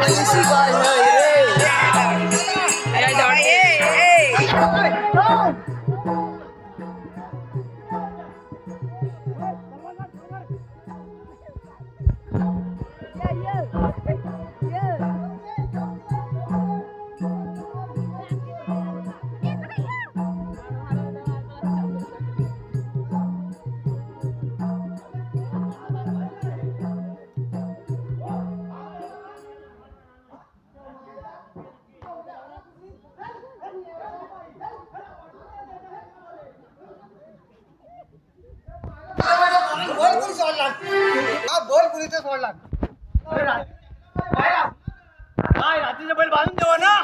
कैसी बात है बोल कुणीचं सोडला काय रात्रीचे बैल बांधून देवा ना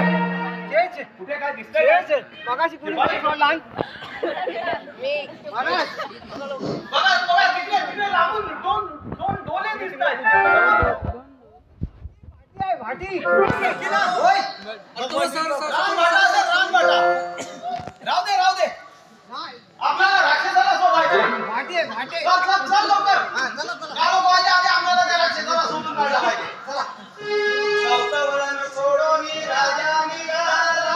कुठे काय दिसतंय मगाशी कुणीचं सोडला महाराज बघा बघा तिकडे तिकडे लांबून दोन डोले दिसतायत भाटी होय राहू दे आपल्याला राक्षसाला सोडायचं भाटी आहे भाटी चल लवकर चला चला काय लोक आले आधी आपल्याला त्या राक्षसाला सोडून काढला पाहिजे चला सप्तवर्ण सोडून राजा निघाला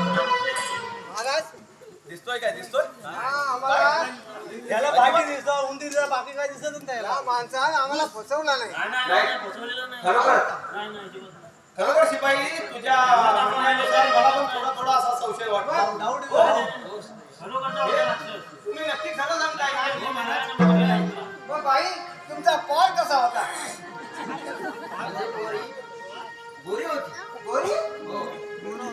महाराज दिसतोय काय दिसतोय आम्हाला त्याला बाकी दिसतो उंदीर बाकी काय दिसत नाही त्याला या माणसानं आम्हाला फसवला नाही खरोखर खरोखर शिपाई तुझ्या म्हणण्यानुसार मला पण थोडा असा संशय वाटतो तुम्ही नक्की खरं सांगताय मग बाई तुमचा पॉल कसा होता गोरी होती गोरी हो.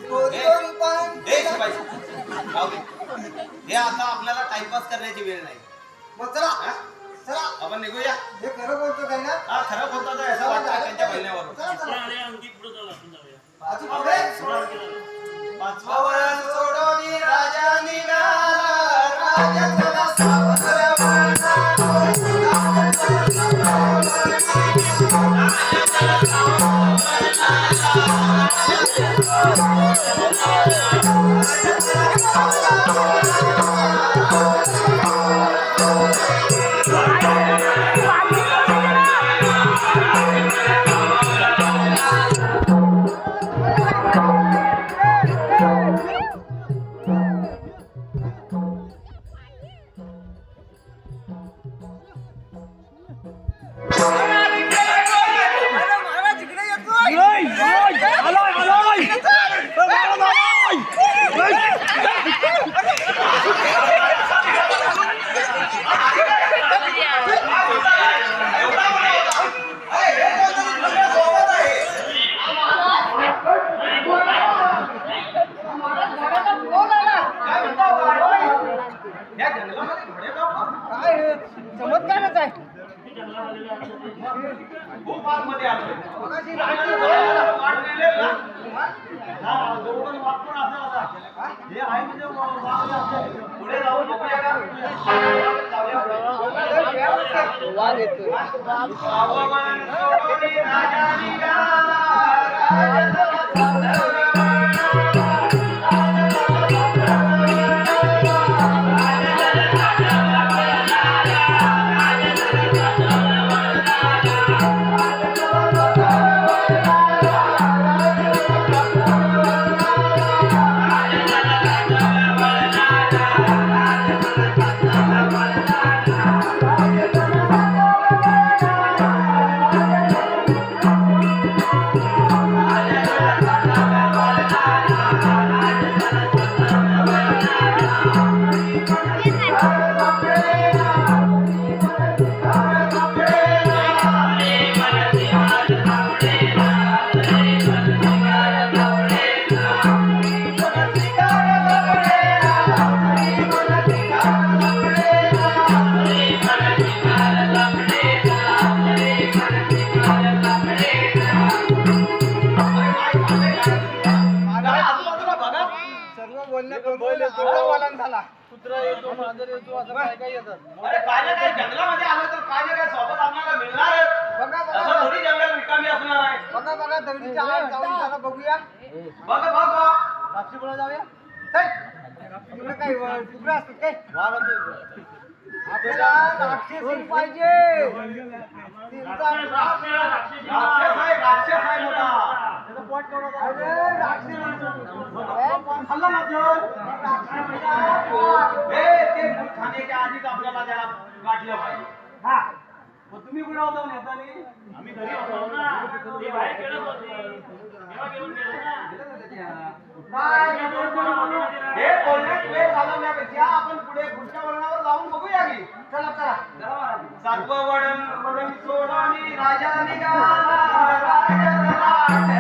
गोरी गोरी पण हे शिपाई राहू दे. हे आता आपल्याला टाइमपास करण्याची वेळ नाही मग चला हा? चला आपण निघूया हे खरं बोलतो काय ना हा खरं बोलतो तर असं वाटतं त्यांच्या बोलण्यावर चला चला आधी पुढे पाचवा वळण सोडून राजा निघाला राजा चला सावत्र काय किती जंगलात आलेले असतात ते. खूप आतमध्ये आलोय. मगाशी आणि रात्री जवळ वाट नेलेल ना? हा, जवळ वाट पण असेल आता. हे आहे म्हणजे वाट असेल. पुढे जाऊन बघूया का? वाघ येतोय आवाहन सोडून राजा निघाला, आजूबाजूला बघा. सर्व बोलणं करून आता वळण झाला. कुत्रा येतो मांजर येतो असं काय काय येतात अरे काय ना काय जंगलामध्ये आलो तर काय ना काय सोबत आपल्याला मिळणार आहे. बघा असं बघा थोडी जंगल रिकामी असणार आहे. बघा बघा दगडीच्या आत जाऊन जरा बघूया. बघ बघ बघ. कापशीपुळा जाऊया चल. तिकडे काय तुकडे असतात काय वाघ असतो आपल्याला राक्षसी पाहिजे. तिचा राक्षस आहे, राक्षस आहे मोठा. त्याचा पोट केवढा अरे राक्षसी खाल्ला माझं. हे ते फूल खाण्याच्या आधीच आपल्याला त्याला गाठलं पाहिजे. हा मग तुम्ही कुठे होता नेतानी? आम्ही घरी होतो ना. ती बाहेर खेळत होती. तेव्हा घेऊन गेलो ना. हे बोलण्यात वेळ घालवण्यापेक्षा आपण पुढे पुढच्या वळणावर जाऊन बघूया की. चला चला. सातवं वळण सोडून राजा निघाला, राजा